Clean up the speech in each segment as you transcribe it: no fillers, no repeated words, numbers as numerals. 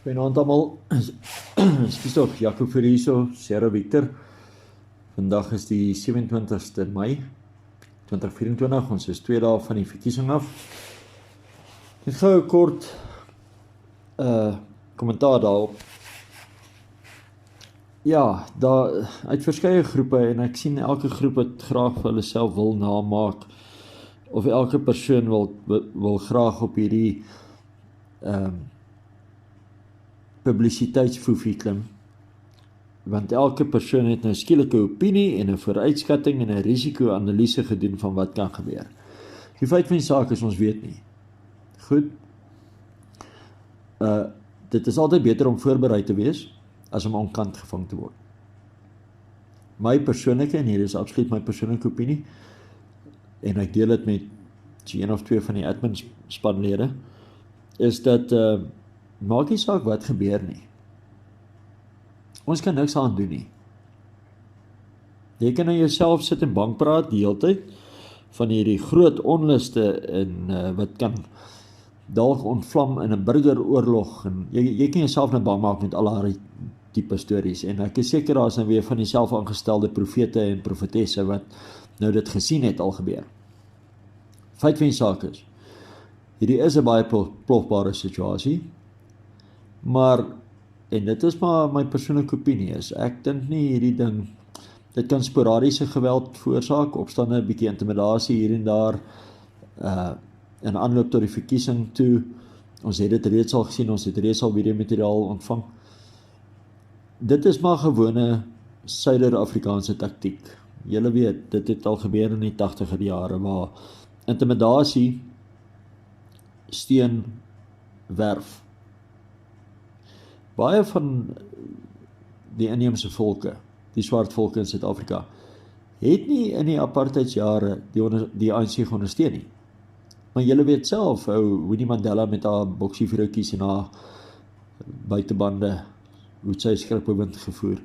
Goeienaand almal. Ekskuus tog, Jaco vir hierso, Sierra Victor. Vandag is die 27ste Mei 2024. Ons is 2 dae van die verkiesing af. Net gou 'n kort kommentaar daarop. Ja, daar uit verskeie groepe en ek sien elke groep wat graag vir hulle self wil namaak of elke persoon wil graag op hierdie publisiteitsfoefie klim, want elke persoon het nou skielike opinie en 'n vooruitskatting en 'n risiko-analise gedoen van wat kan gebeur. Die feit van die saak is ons weet nie. Goed. Dit is altyd beter om voorberei te wees as om onkant gevang te word. My persoonlike, en hier is absoluut my persoonlike opinie, en ek deel dit met een of twee van die admin spanlede, is dat maak nie saak wat gebeur nie. Ons kan niks aan doen nie. Jy kan aan jouself sit en bang praat die hele tyd van hierdie groot onluste en wat kan dalk ontvlam in 'n burgeroorlog en jy kan jouself nou bang maak met al daai tipe stories en ek is seker daar is nou weer van die self aangestelde profete en profetesse wat nou dit gesien het al gebeur. Feit van die saak is, hierdie is 'n baie plofbare situasie, maar, en dit is maar my persoonlike opinie is, ek dink nie hierdie ding, dit kan sporadiese geweld veroorsaak, opstande, 'n bietjie intimidasie hier en daar, in aanloop tot die verkiesing toe, ons het dit reeds al gesien, ons het reeds al videomateriaal ontvang. Dit is maar gewone Suider-Afrikaanse taktiek. Julle weet, dit het al gebeur in die 80er jare, waar intimidasie steun werf. Baie van die inheemse volke, die swart volke in Suid-Afrika, het nie in die apartheidsjare die ANC ondersteun nie. Maar julle weet self, Winnie Mandela met haar boksievrouwtjies en haar buitebande, hoe sy skripbewind gevoer.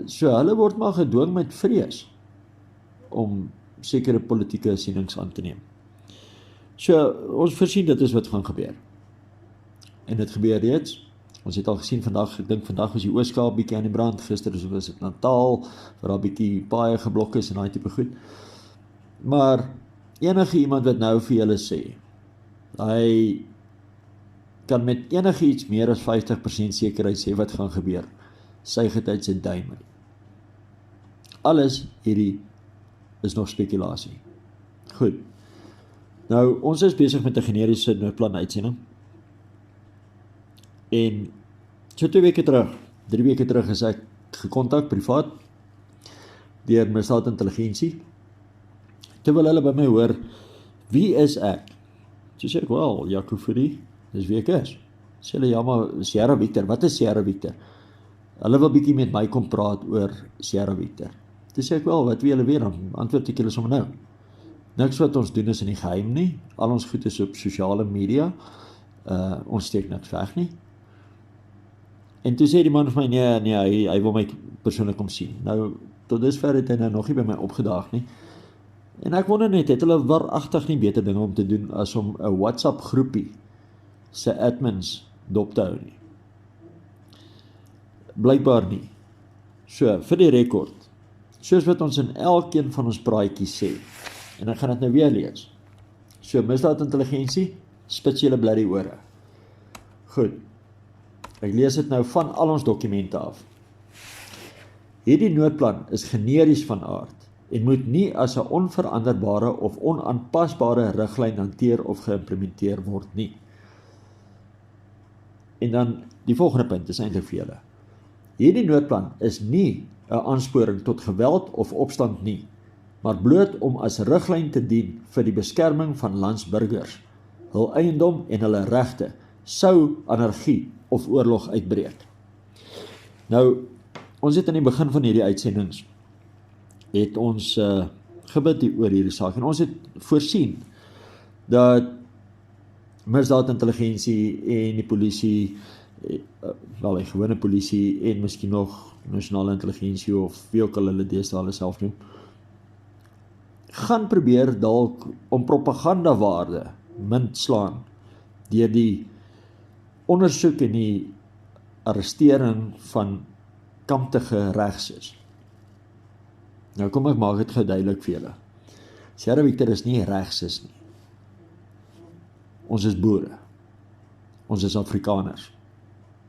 So hulle word maar gedwing met vrees om sekere politieke sienings aan te neem. So ons voorsien dit is wat gaan gebeur. En dit gebeur reeds. Ons het al gesien vandag, ek dink vandag was die Oos-Kaap bietjie aan die brand, gister was dit Natal, waar daar bietjie paaie geblok is en daai tipe goed. Maar enige iemand wat nou vir julle sê, hy kan met enige iets meer as 50% sekerheid sê wat gaan gebeur, suig het uit sy duim uit. Alles hierdie is nog spekulasie. Goed. Nou, ons is besig met 'n generiese noodplan uitsending. En so 3 weke terug is ek gekontak privaat deur misdaadintelligensie. Toe wil hulle by my hoor, wie is ek? Toe sê ek, wel, Jaco Fourie, dis wie ek is. Sê hulle, ja, maar Sierra Victor, wat is Sierra Victor? Hulle wil bietjie met my kom praat oor Sierra Victor. Toe sê ek, wel, wat wil julle weet, dan antwoord ek julle sommer nou. Niks wat ons doen is in die geheim nie, al ons goed is op sosiale media, ons steek niks weg nie. En toe sê die man vir my, nee, hy wil my persoonlik kom sien. Nou, tot dusver het hy nou nog nie by my opgedaag nie. En ek wonder net, het hulle waaragtig nie beter dinge om te doen as om 'n WhatsApp groepie se admins dop te hou nie? Blykbaar nie. So, vir die rekord, soos wat ons in elkeen van ons praatjies sê, en ek gaan dit nou weer lees. So, misdaadintelligensie, spits julle bly die ore. Goed. Ek lees dit nou van al ons dokumente af. Hierdie noodplan is generies van aard en moet nie as 'n onveranderbare of onaanpasbare riglyn hanteer of geïmplementeer word nie. En dan die volgende punt is eintlik vir julle. Hierdie noodplan is nie 'n aansporing tot geweld of opstand nie, maar bloot om as riglyn te dien vir die beskerming van landsburgers, hul eiendom en hulle regte, sou anargie of oorlog uitbreek. Nou, ons het aan die begin van hierdie uitsendings het ons gebid oor hierdie saak en ons het voorsien dat misdaadintelligensie en die polisie, wel die gewone polisie en miskien nog nasionale intelligensie of wie ook al hulle deesdae hulle self noem, gaan probeer dalk om propagandawaarde munt slaan deur die ondersoek en die arrestering van kamptige regs is. Nou kom ek maak dit gou duidelik vir julle. Sierra Victor is nie regs nie. Ons is boere. Ons is Afrikaners.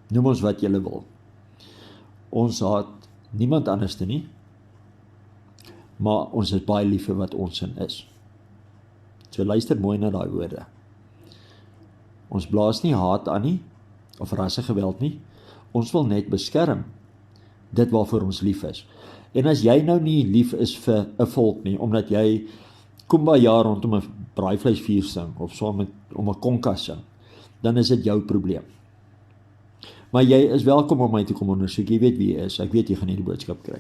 Noem ons wat julle wil. Ons haat niemand anders nie, maar ons is baie lief vir wat ons in is. So luister mooi na daai woorde. Ons blaas nie haat aan nie, of rassegeweld nie. Ons wil net beskerm dit waarvoor ons lief is. En as jy nou nie lief is vir 'n volk nie, omdat jy kumbaya rondom 'n braaivleisvuur sing, of so om 'n konka sing, dan is dit jou probleem. Maar jy is welkom om my te kom ondersoek, jy weet wie jy is, ek weet jy gaan hierdie boodskap kry.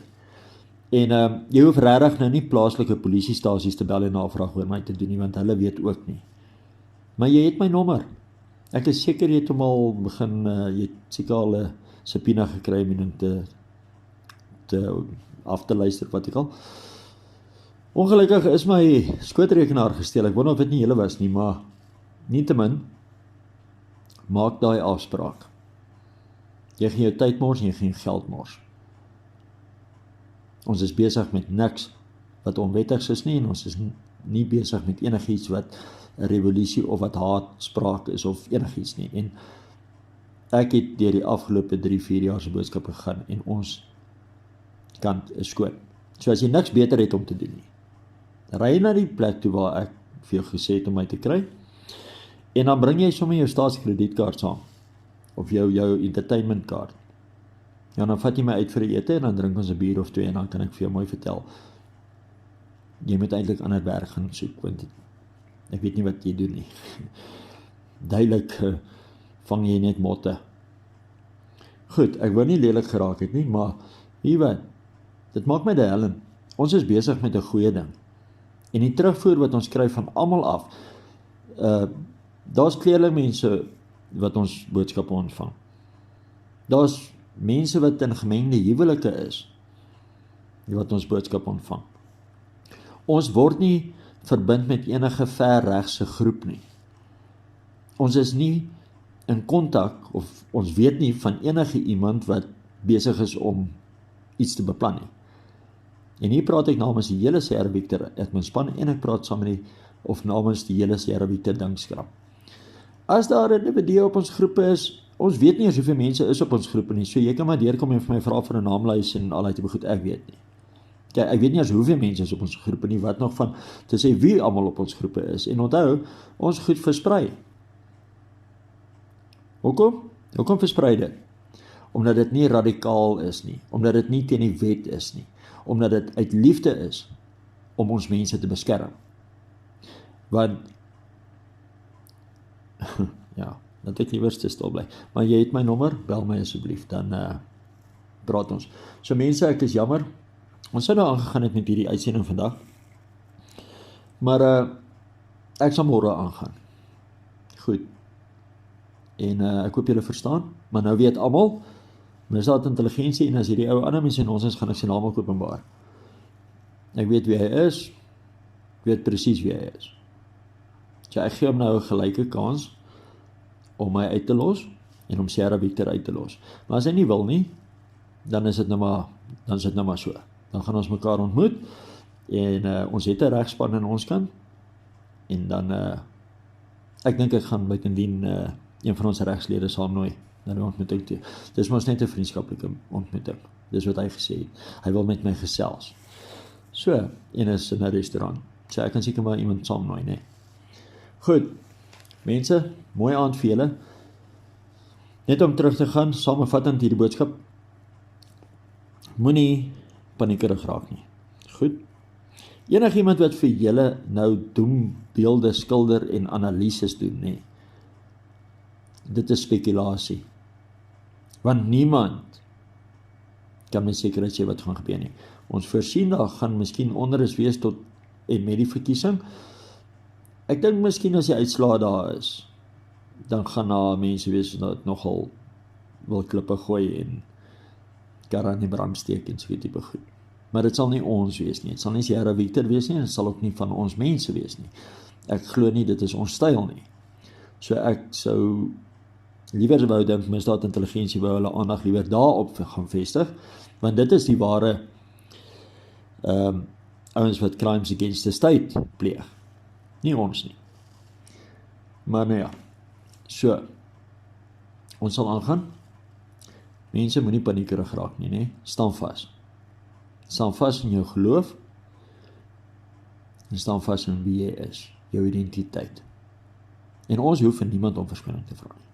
En jy hoef regtig nou nie plaaslike polisiestasies te bel en navraag oor my te doen nie, want hulle weet ook nie. Maar jy het my nommer. Ek is seker jy het hom al begin, jy het seker al 'n subpoena gekry om af te luister, wat ek al. Ongelukkig is my skootrekenaar gesteel, ek wonder of dit nie julle was nie, maar nietemin, maak daai afspraak. Jy gaan jou tyd mors en jy gaan jou geld mors. Ons is besig met niks wat onwettigs is nie, en ons is nie besig met enigiets wat 'n revolusie of wat haatspraak is of enigiets nie. En ek het deur die afgelope 3-4 jaar se boodskap gegaan en ons kant is skoon. So as jy niks beter het om te doen nie, ry na die plek toe waar ek vir jou gesê het om my te kry, en dan bring jy sommer jou staatskredietkaart saam, of jou entertainment kaart. Ja, dan vat jy my uit vir 'n ete en dan drink ons 'n bier of 2 en dan kan ek vir jou mooi vertel. Jy moet eintlik ander werk gaan soek, want ek weet nie wat jy doen nie. Duidelik vang jy net motte. Goed, ek wou nie lelik geraak het nie, maar weet wat, dit maak my die helm. Ons is besig met 'n goeie ding. En die terugvoer wat ons kry van almal af, daar's kleerlingmense wat ons boodskappe ontvang. Daar's mense wat in gemengde huwelike is, wat ons boodskap ontvang. Ons word nie verbind met enige verregse groep nie. Ons is nie in kontak, of ons weet nie van enige iemand wat besig is om iets te beplan nie. En hier praat ek namens die hele Sierra Victor adminspan en ek praat saam met namens die hele Sierra Victor dinkskrap. As daar 'n individu op ons groepe is, ons weet nie eens hoeveel mense is op ons groepe nie, so jy kan maar deurkom en vir my vra vir 'n naamlys en al die tipe goed, ek weet nie. Kijk, ek weet nie eens hoeveel mense is op ons groepe nie, wat nog van te sê wie almal op ons groepe is, en onthou, ons goed versprei. Hoekom versprei dit? Omdat dit nie radikaal is nie, omdat dit nie teen die wet is nie, omdat dit uit liefde is om ons mense te beskerm. Want ja, dat ek liewer stil bly. Maar jy het my nommer, bel my asseblief, dan praat ons. So mense, ek is jammer, ons sou nou aangegaan het met hierdie uitsending vandag, maar ek sal môre aangaan. Goed. En ek hoop julle verstaan, maar nou weet almal, misdaad intelligensie, en as hierdie ou ander mense in ons is, gaan ek sy naam ook openbaar. Ek weet wie hy is, ek weet presies wie hy is. So ek gee hom nou 'n gelyke kans om my uit te los en om Sierra Victor uit te los. Maar as hy nie wil nie, dan is dit nou maar so. Dan gaan ons mekaar ontmoet en ons het 'n regspan aan ons kant en dan ek dink ek gaan buitendien een van ons regslede saamnooi na die ontmoeting toe. Dis mos net 'n vriendskaplike ontmoeting. Dis wat hy gesê het. Hy wil met my gesels. So, en is in 'n restaurant. So ek kan seker maar iemand saamnooi, nee. Goed. Mense, mooi aand vir julle. Net om terug te gaan, samevattend hierdie boodskap. Moenie paniekerig raak nie. Goed. Enigiemand wat vir julle nou doembeelde skilder en analises doen, nee. Dit is spekulasie. Want niemand kan met sekerheid sê wat gaan gebeur nie. Ons voorsien daar gaan miskien onrus wees tot en met die verkiesing. Ek dink miskien as die uitslae daar is, dan gaan daar mense wees wat nogal wil klippe gooi en karre in die brand steek en so tipe goed. Maar dit sal nie ons wees nie. Dit sal nie Sierra Victor wees nie en dit sal ook nie van ons mense wees nie. Ek glo nie dit is ons styl nie. So ek sou Liewer wou dink misdaadintelligensie wou hulle aandag liewer daarop gaan vestig, want dit is die ware ouens wat crimes against the state pleeg. Nie ons nie. Maar nou ja, so, ons sal aangaan. Mense moenie paniekerig raak nie, nee. Staan vas. Staan vas in jou geloof, en staan vas in wie jy is, jou identiteit. En ons hoef vir niemand om verskoning te vra nie.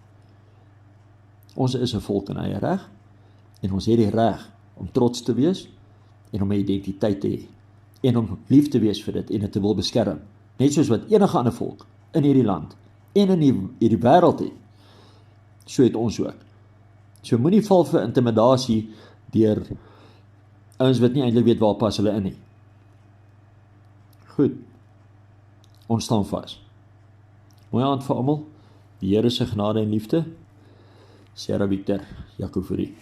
Ons is 'n volk in eie reg, en ons het die reg om trots te wees, en om 'n identiteit te hê, en om lief te wees vir dit, en dit te wil beskerm. Net soos wat enige ander volk in hierdie land, en in hierdie wêreld het, so het ons ook. So moenie val vir intimidasie deur ouens wat nie eintlik weet waar pas hulle in nie. Goed, ons staan vas. Mooi aand vir almal, die Here se genade en liefde, Sarah Victor, Jaco Fourie.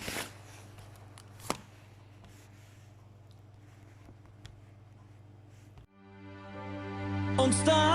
Ons staan